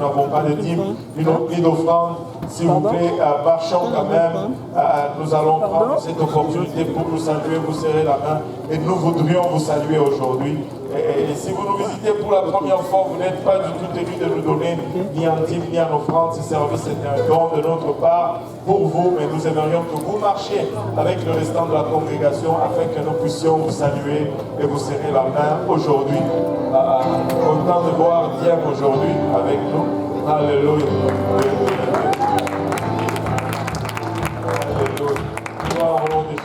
Nous n'avons pas de dîmes, ni d'offrandes. S'il vous plaît, marchons quand même. Nous allons prendre cette opportunité pour nous saluer, vous serrer la main. Et nous voudrions vous saluer aujourd'hui. Et si vous nous visitez pour la première fois, vous n'êtes pas du tout tenu de nous donner ni en dîme ni en offrande. Ce service est un don de notre part pour vous, mais nous aimerions que vous marchiez avec le restant de la congrégation afin que nous puissions vous saluer et vous serrer la main aujourd'hui. Content de voir Dieu aujourd'hui avec nous. Alléluia. Alléluia. Gloire au nom de Jésus.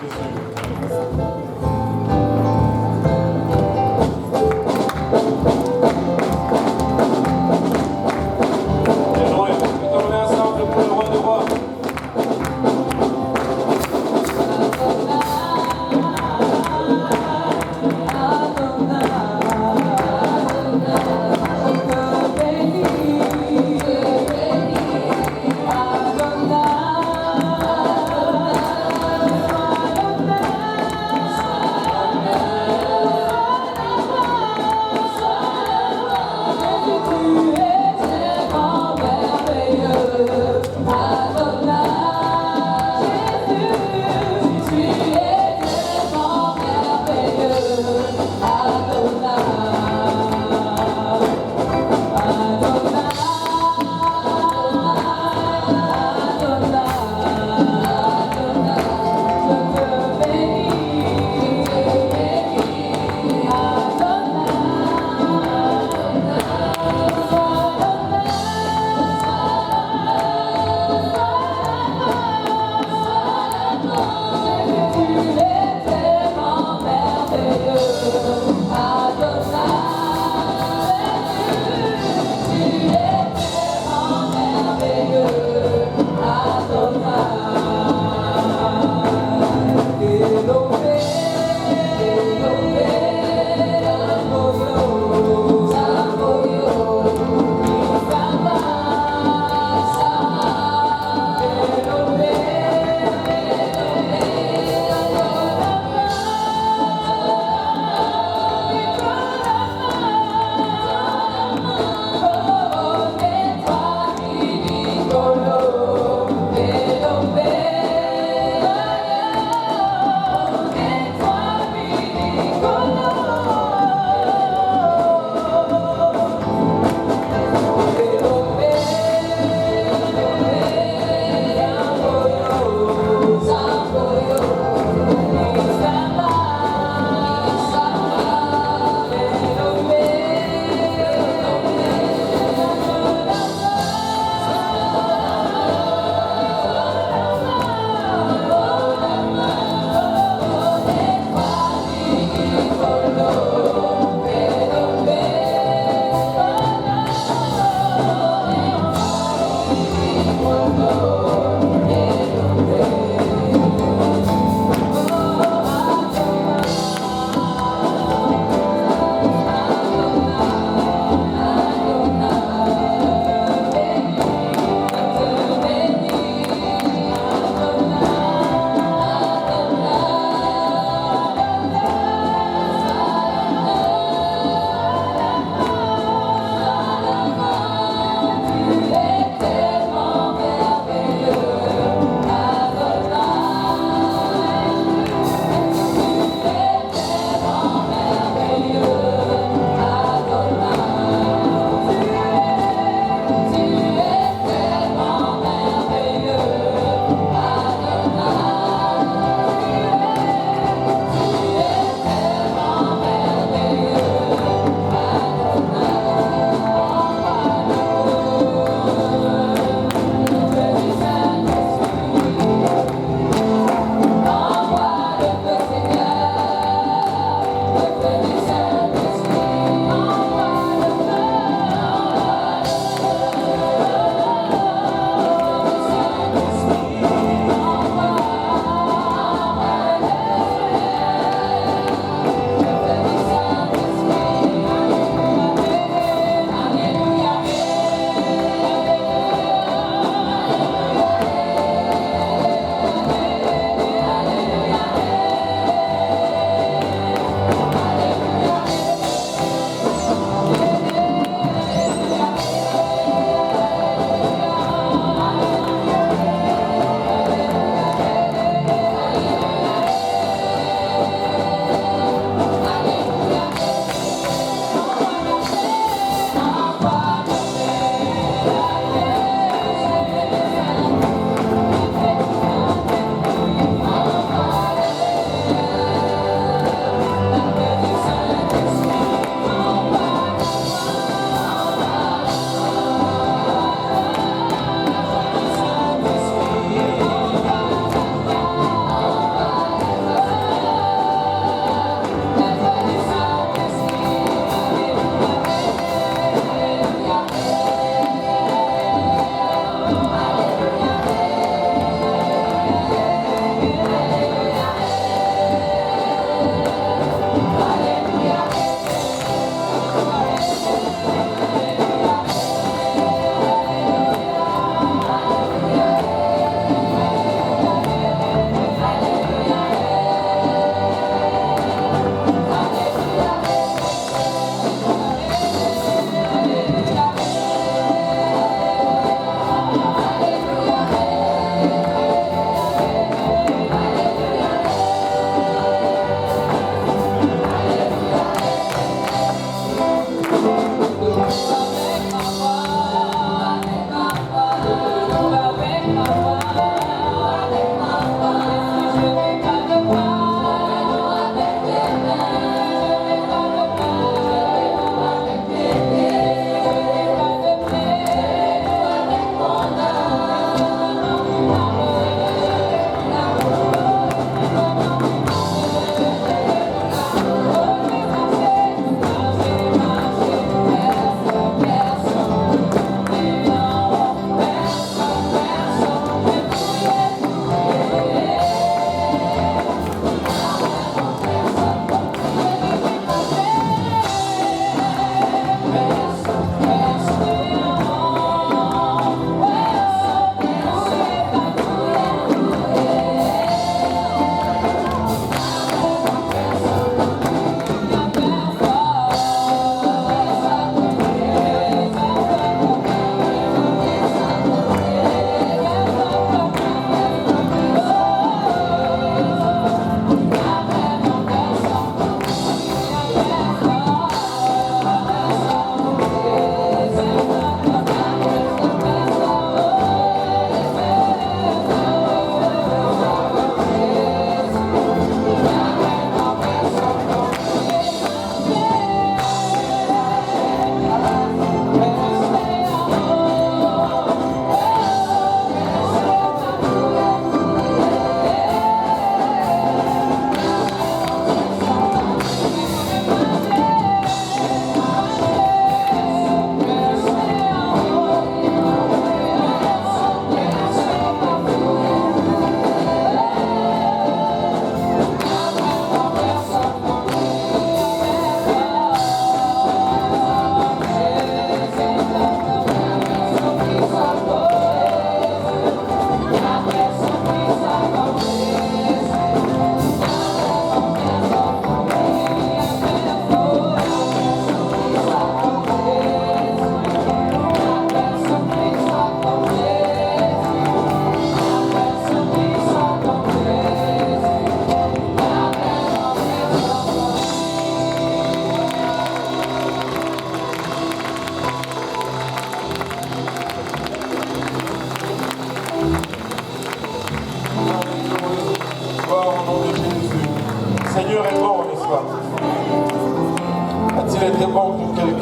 Thank you.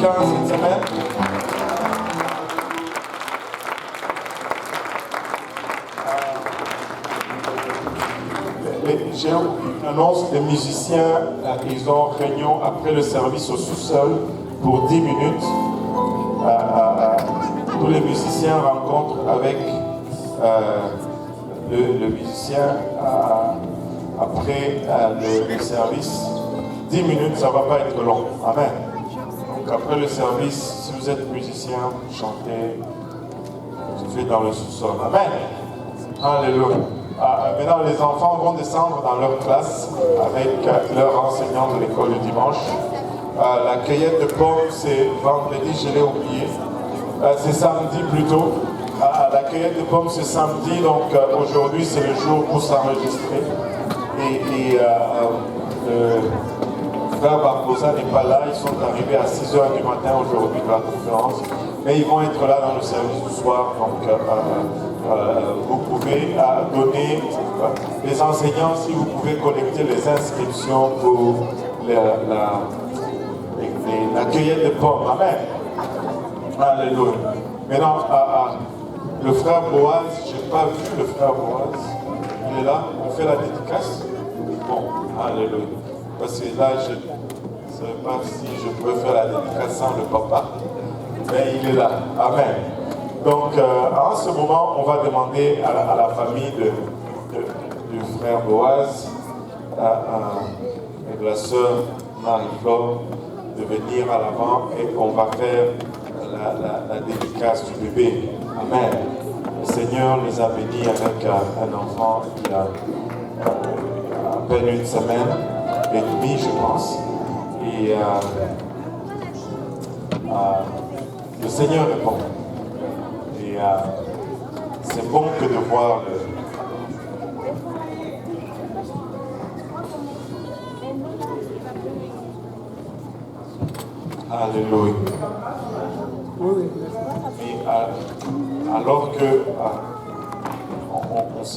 quelqu'un cette semaine? J'ai une annonce des musiciens, ils ont réunion après le service au sous-sol pour 10 minutes. Tous les musiciens rencontrent avec le musicien après le service. 10 minutes, ça ne va pas être long. Amen. Donc après le service, si vous êtes musicien, chantez, vous êtes dans le sous-sol. Amen. Alléluia. Maintenant, les enfants vont descendre dans leur classe avec leur enseignant de l'école du dimanche. La cueillette de pommes, c'est vendredi, je l'ai oublié. C'est samedi plutôt. La cueillette de pommes, c'est samedi, donc aujourd'hui, c'est le jour pour s'enregistrer. Et le frère Barbosa n'est pas là, ils sont arrivés à 6h du matin aujourd'hui de la conférence. Mais ils vont être là dans le service du soir, donc vous pouvez donner les enseignants, si vous pouvez collecter les inscriptions pour la cueillette de pommes. Amen. Alléluia. Maintenant, le frère Boaz, je n'ai pas vu le frère Boaz. Il est là, on fait la dédicace. Bon, alléluia. Parce que là, je ne sais pas si je peux faire la dédicace sans le papa. Mais il est là. Amen. Donc, en ce moment, on va demander à la famille du frère Boaz et de la sœur Marie-Claude de venir à l'avant et on va faire la dédicace du bébé. Amen. Le Seigneur les a bénis avec un enfant qui a à peine une semaine et demie, je pense. Et le Seigneur est bon. Et c'est bon que de voir Alléluia. Et alors que